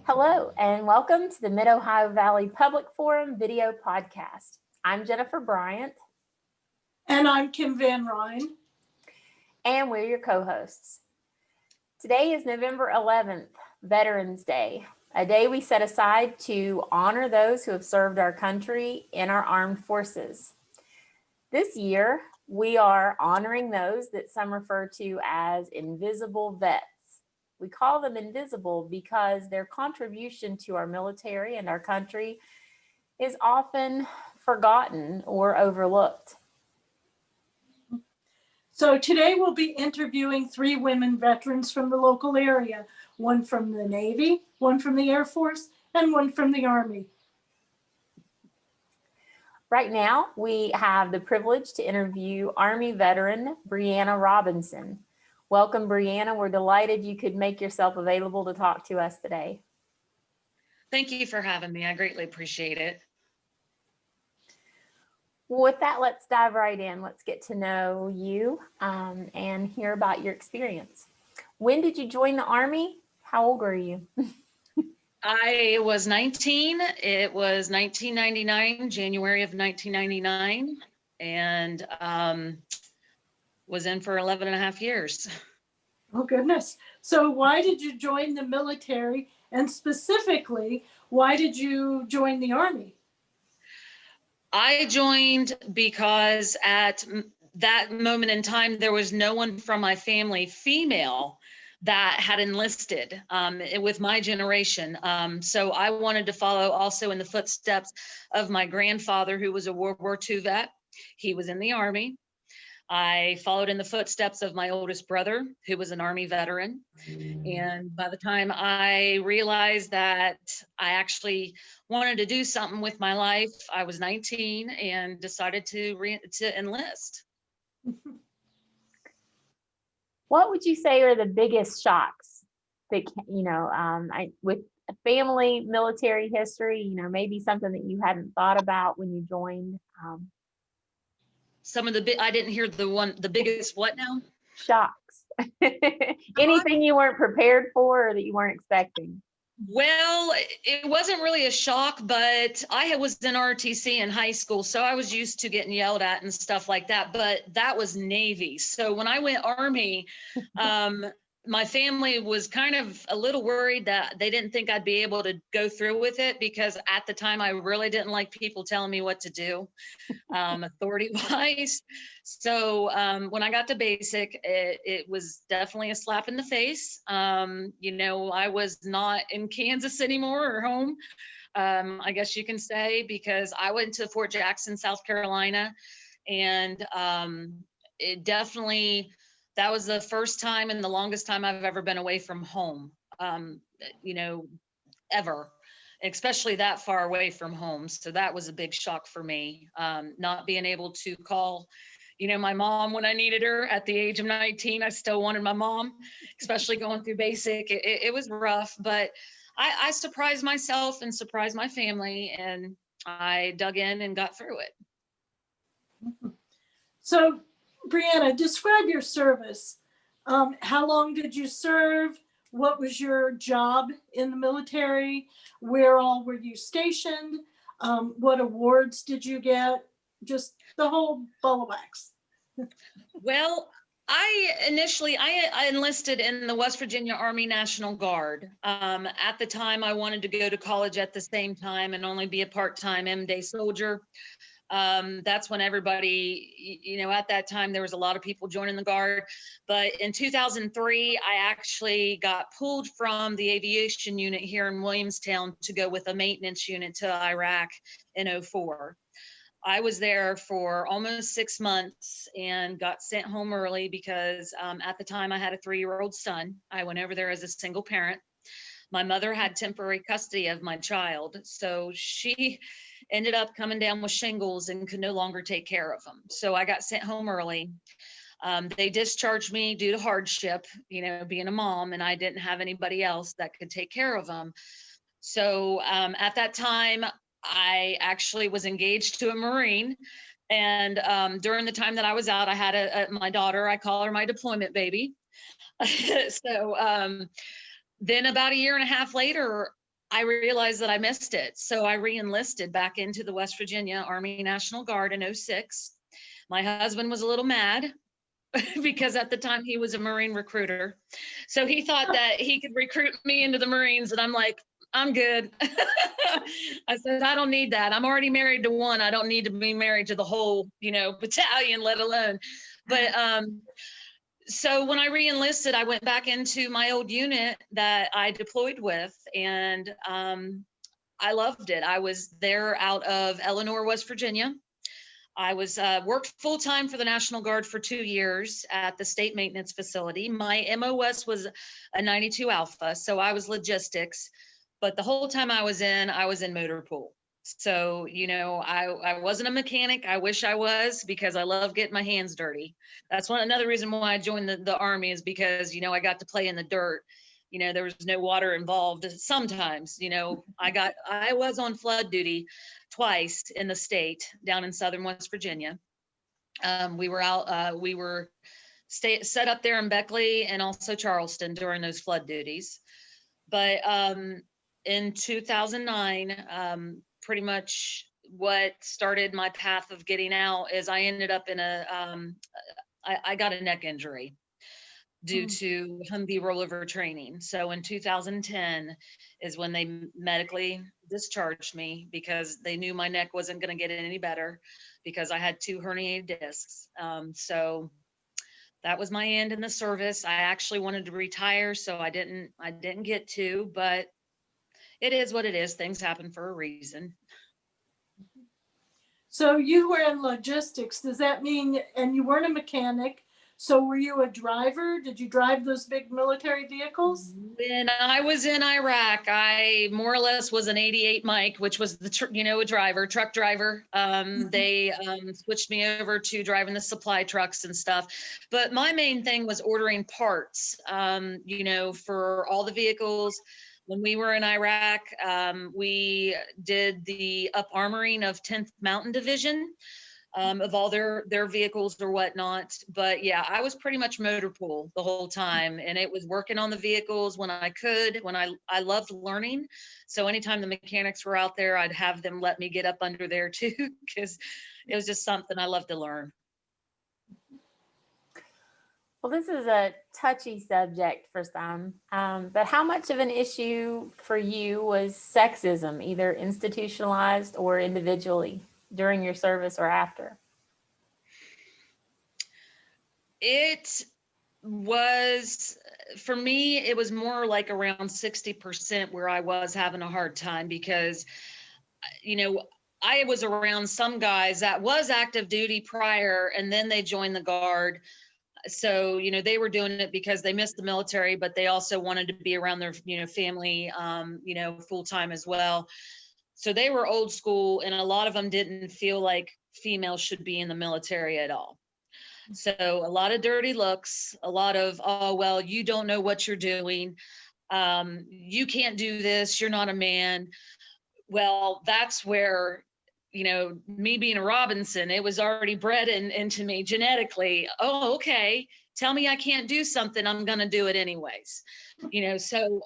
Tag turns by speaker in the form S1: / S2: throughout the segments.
S1: Hello, and welcome to the Mid-Ohio Valley Public Forum video podcast. I'm Jennifer Bryant.
S2: And I'm Kim Van Ryn.
S1: And we're your co-hosts. Today is November 11th, Veterans Day, a day we set aside to honor those who have served our country in our armed forces. This year, we are honoring those that some refer to as invisible vets. We call them invisible because their contribution to our military and our country is often forgotten or overlooked.
S2: So today we'll be interviewing 3 women veterans from the local area, one from the Navy, one from the Air Force, and one from the Army.
S1: Right now, we have the privilege to interview Army veteran Bre Robinson. Welcome, Breanna. We're delighted you could make yourself available to talk to us today.
S3: Thank you for having me. I greatly appreciate it.
S1: Well, with that, let's dive right in. Let's get to know you and hear about your experience. When did you join the Army? How old were you?
S3: I was 19. It was 1999, January of 1999, and was in for 11 and a half years.
S2: Oh, goodness. So why did you join the military? And specifically, why did you join the Army?
S3: I joined because at that moment in time, there was no one from my family, female, that had enlisted with my generation. So I wanted to follow also in the footsteps of my grandfather, who was a World War II vet. He was in the Army. I followed in the footsteps of my oldest brother, who was an Army veteran. And by the time I realized that I actually wanted to do something with my life, I was 19 and decided to enlist.
S1: What would you say are the biggest shocks that, with a family military history, maybe something that you hadn't thought about when you joined?
S3: Some of the I didn't hear the biggest what now?
S1: Shocks. Anything you weren't prepared for or that you weren't expecting?
S3: Well, it wasn't really a shock, but I was in ROTC in high school, so I was used to getting yelled at and stuff like that, but that was Navy. So when I went Army, my family was kind of a little worried that they didn't think I'd be able to go through with it, because at the time I really didn't like people telling me what to do, authority-wise. So when I got to basic, it was definitely a slap in the face. I was not in Kansas anymore, or home, I guess you can say, because I went to Fort Jackson, South Carolina, and it definitely, that was the first time and the longest time I've ever been away from home, ever, especially that far away from home. So that was a big shock for me, not being able to call, my mom when I needed her. At the age of 19, I still wanted my mom, especially going through basic. It was rough, but I surprised myself and surprised my family, and I dug in and got through it.
S2: So, Breanna, describe your service. How long did you serve? What was your job in the military? Where all were you stationed? What awards did you get? Just the whole ball of wax.
S3: Well, I enlisted in the West Virginia Army National Guard. At the time, I wanted to go to college at the same time and only be a part-time M-Day soldier. That's when everybody, at that time, there was a lot of people joining the Guard. But in 2003, I actually got pulled from the aviation unit here in Williamstown to go with a maintenance unit to Iraq in 2004. I was there for almost 6 months and got sent home early because at the time I had a 3-year-old son. I went over there as a single parent. My mother had temporary custody of my child, so she ended up coming down with shingles and could no longer take care of him. So I got sent home early. They discharged me due to hardship, being a mom, and I didn't have anybody else that could take care of him. So at that time, I actually was engaged to a Marine. And during the time that I was out, I had my daughter. I call her my deployment baby. So then about a year and a half later, I realized that I missed it. So I re-enlisted back into the West Virginia Army National Guard in '06. My husband was a little mad because at the time he was a Marine recruiter. So he thought that he could recruit me into the Marines. And I'm like, I'm good. I said, I don't need that. I'm already married to one. I don't need to be married to the whole, battalion, let alone. But so when I re-enlisted, I went back into my old unit that I deployed with, and I loved it. I was there out of Eleanor, West Virginia. I was worked full-time for the National Guard for 2 years at the state maintenance facility. My MOS was a 92 Alpha, so I was logistics, but the whole time I was in motor pool. So, I wasn't a mechanic. I wish I was, because I love getting my hands dirty. That's another reason why I joined the Army, is because, I got to play in the dirt. There was no water involved. Sometimes, I was on flood duty twice in the state down in southern West Virginia. We were set up there in Beckley and also Charleston during those flood duties. But in 2009, pretty much what started my path of getting out is I ended up in I got a neck injury due to Humvee rollover training. So in 2010 is when they medically discharged me, because they knew my neck wasn't going to get any better because I had 2 herniated discs. So that was my end in the service. I actually wanted to retire, so I didn't get to, but it is what it is. Things happen for a reason.
S2: So you were in logistics. Does that mean, and you weren't a mechanic, so were you a driver? Did you drive those big military vehicles?
S3: When I was in Iraq, I more or less was an 88 Mike, which was the truck driver. They switched me over to driving the supply trucks and stuff. But my main thing was ordering parts, for all the vehicles. When we were in Iraq, we did the up armoring of 10th Mountain Division. Of all their vehicles or whatnot. But yeah, I was pretty much motor pool the whole time, and it was working on the vehicles when I could, when I loved learning. So anytime the mechanics were out there, I'd have them let me get up under there too, because it was just something I loved to learn.
S1: Well, this is a touchy subject for some, but how much of an issue for you was sexism, either institutionalized or individually, during your service or after?
S3: It was, for me, it was more like around 60% where I was having a hard time, because, I was around some guys that was active duty prior, and then they joined the Guard. So, they were doing it because they missed the military, but they also wanted to be around their, family, full time as well. So they were old school, and a lot of them didn't feel like females should be in the military at all. So a lot of dirty looks, a lot of, oh, well, you don't know what you're doing. You can't do this. You're not a man. Well, that's where, me being a Robinson, it was already bred into me genetically. Oh, okay. Tell me I can't do something, I'm going to do it anyways. So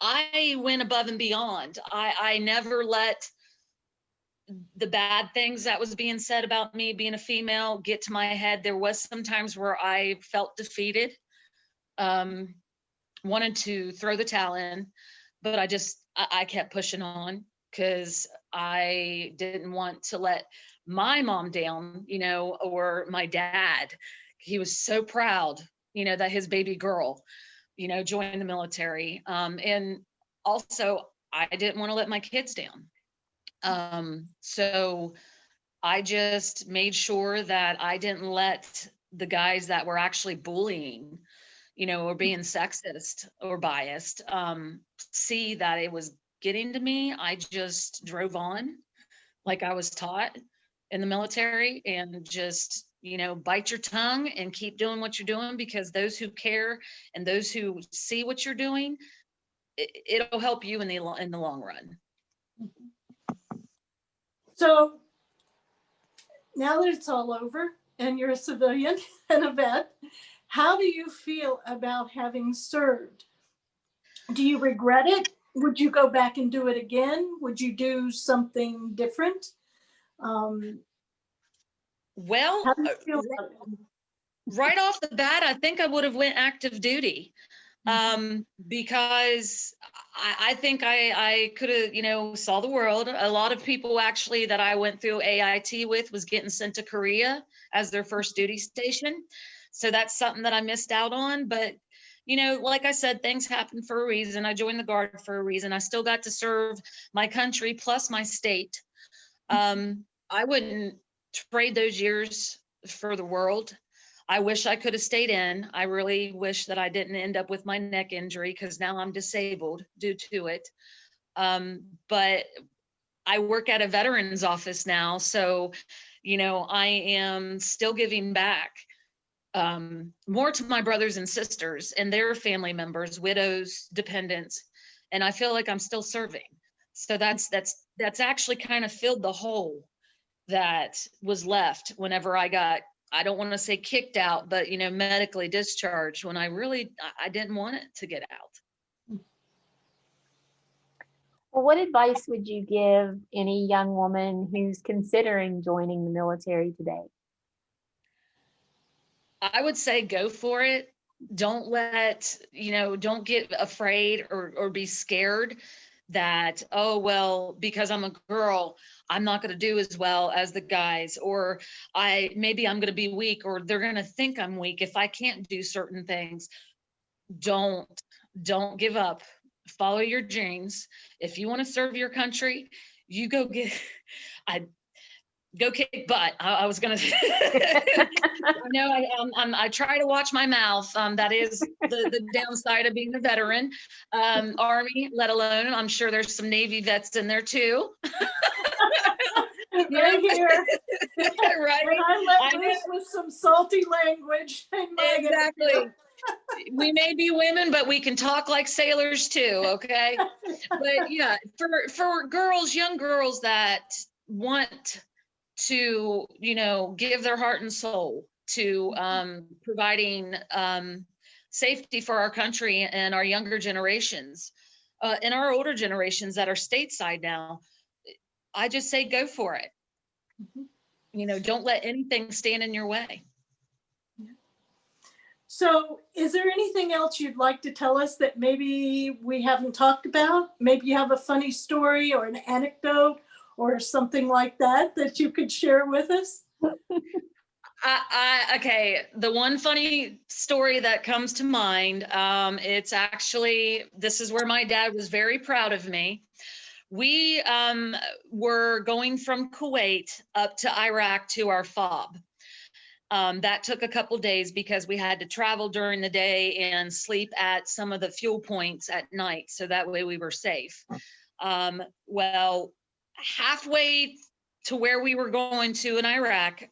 S3: I went above and beyond. I never let the bad things that was being said about me being a female get to my head. There was some times where I felt defeated, wanted to throw the towel in, but I kept pushing on, because I didn't want to let my mom down, or my dad. He was so proud, that his baby girl, joined the military. And also I didn't want to let my kids down. So I just made sure that I didn't let the guys that were actually bullying, or being sexist or biased, see that it was getting to me. I just drove on like I was taught in the military, and just, bite your tongue and keep doing what you're doing, because those who care and those who see what you're doing, it'll help you in the long run.
S2: So now that it's all over and you're a civilian and a vet, how do you feel about having served? Do you regret it? would you go back and do it again? Would you do something different?
S3: Well,
S2: How do you feel about
S3: right off the bat, I think I would have went active duty. Because I think I could have, saw the world. A lot of people actually that I went through AIT with was getting sent to Korea as their first duty station. So that's something that I missed out on. But, like I said, things happen for a reason. I joined the Guard for a reason. I still got to serve my country plus my state. I wouldn't trade those years for the world. I wish I could have stayed in. I really wish that I didn't end up with my neck injury because now I'm disabled due to it. But I work at a veterans office now. So, I am still giving back more to my brothers and sisters and their family members, widows, dependents. And I feel like I'm still serving. So that's actually kind of filled the hole that was left whenever I got, I don't want to say kicked out, but medically discharged when I didn't want it to get out.
S1: Well, what advice would you give any young woman who's considering joining the military today?
S3: I would say go for it. Don't don't get afraid or be scared that, oh, well, because I'm a girl, I'm not going to do as well as the guys, or maybe I'm going to be weak, or they're going to think I'm weak if I can't do certain things. Don't give up. Follow your dreams. If you want to serve your country, you go go kick butt. I was gonna say, I try to watch my mouth. That is the downside of being a veteran. Army, let alone, I'm sure there's some Navy vets in there too.
S2: right here?
S3: Right.
S2: When I let loose with some salty language.
S3: Exactly. We may be women, but we can talk like sailors too. Okay. But yeah, for girls, young girls that want to, give their heart and soul to providing safety for our country and our younger generations and our older generations that are stateside now, I just say go for it. Don't let anything stand in your way.
S2: So is there anything else you'd like to tell us that maybe we haven't talked about? Maybe you have a funny story or an anecdote or something like that you could share with us?
S3: Okay, the one funny story that comes to mind, it's actually, this is where my dad was very proud of me. We were going from Kuwait up to Iraq to our FOB. That took a couple days because we had to travel during the day and sleep at some of the fuel points at night. So that way we were safe. Well, halfway to where we were going to in Iraq,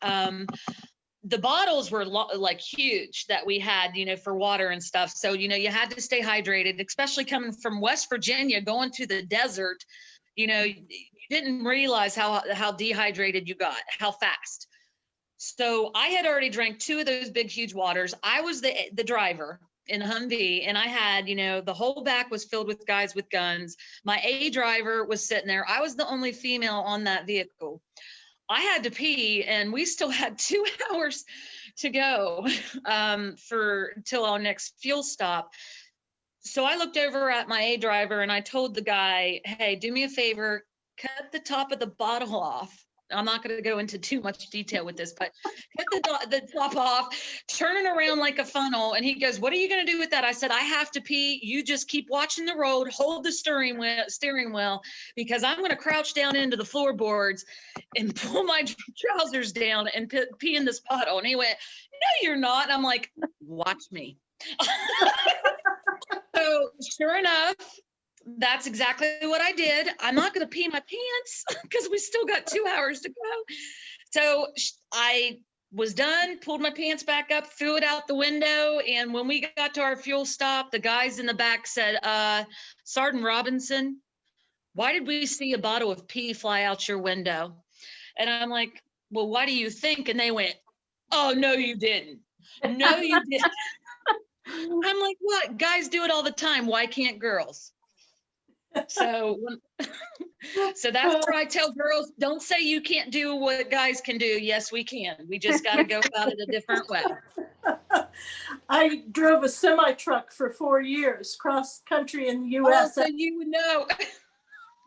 S3: the bottles were like huge that we had, for water and stuff. So, you had to stay hydrated, especially coming from West Virginia, going to the desert. You didn't realize how dehydrated you got, how fast. So I had already drank 2 of those big, huge waters. I was the driver in Humvee, and I had, the whole back was filled with guys with guns. My A driver was sitting there. I was the only female on that vehicle. I had to pee, and we still had 2 hours to go till our next fuel stop. So I looked over at my A driver and I told the guy, hey, do me a favor, cut the top of the bottle off. I'm not going to go into too much detail with this, but cut the top off, turn it around like a funnel. And he goes, what are you going to do with that? I said, I have to pee. You just keep watching the road, hold the steering wheel, because I'm going to crouch down into the floorboards and pull my trousers down and pee in this bottle. And he went, no, you're not. And I'm like, watch me. So sure enough, that's exactly what I did. I'm not going to pee my pants because we still got 2 hours to go. So I was done, pulled my pants back up, threw it out the window. And when we got to our fuel stop, the guys in the back said, Sergeant Robinson, why did we see a bottle of pee fly out your window? And I'm like, well, what do you think? And they went, oh, no, you didn't. No, you didn't. I'm like, what? Guys do it all the time. Why can't girls? So, so that's where I tell girls, don't say you can't do what guys can do. Yes, we can. We just got to go about it a different way.
S2: I drove a semi truck for 4 years cross country in the
S3: Oh,
S2: US.
S3: so you would know.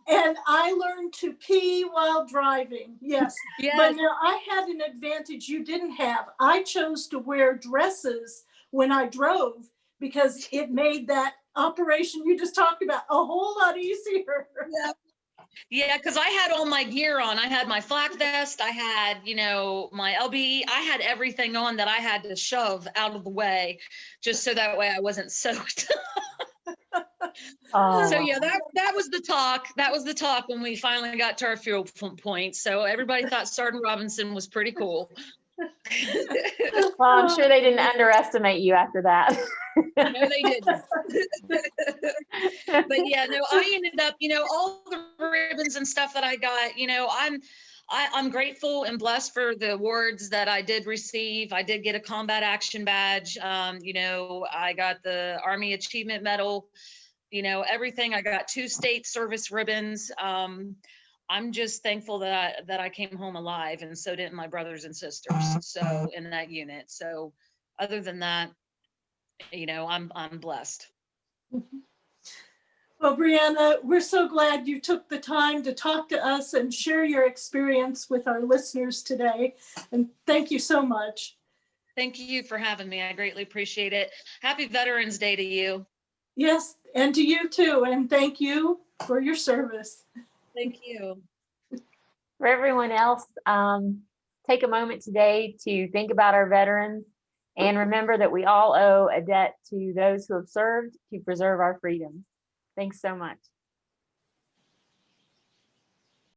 S2: And I learned to pee while driving. Yes.
S3: Yes.
S2: But now I had an advantage you didn't have. I chose to wear dresses when I drove because it made that operation you just talked about a whole lot easier.
S3: Yeah. Yeah, because I had all my gear on. I had my flak vest. I had, my LBE. I had everything on that I had to shove out of the way just so that way I wasn't soaked.
S1: Oh,
S3: So yeah, that was the talk. That was the talk when we finally got to our fuel point. So everybody thought Sergeant Robinson was pretty cool.
S1: well, I'm sure they didn't underestimate you after that.
S3: No, they didn't. But yeah, no, I ended up, all the ribbons and stuff that I got, I'm grateful and blessed for the awards that I did receive. I did get a combat action badge. I got the Army Achievement Medal, everything. I got 2 state service ribbons. I'm just thankful that I came home alive, and so did my brothers and sisters. So in that unit. So other than that, I'm blessed.
S2: Well, Breanna, we're so glad you took the time to talk to us and share your experience with our listeners today. And thank you so much.
S3: Thank you for having me. I greatly appreciate it. Happy Veterans Day to you.
S2: Yes, and to you too. And thank you for your service.
S3: Thank you.
S1: For everyone else, take a moment today to think about our veterans and remember that we all owe a debt to those who have served to preserve our freedoms. Thanks so much.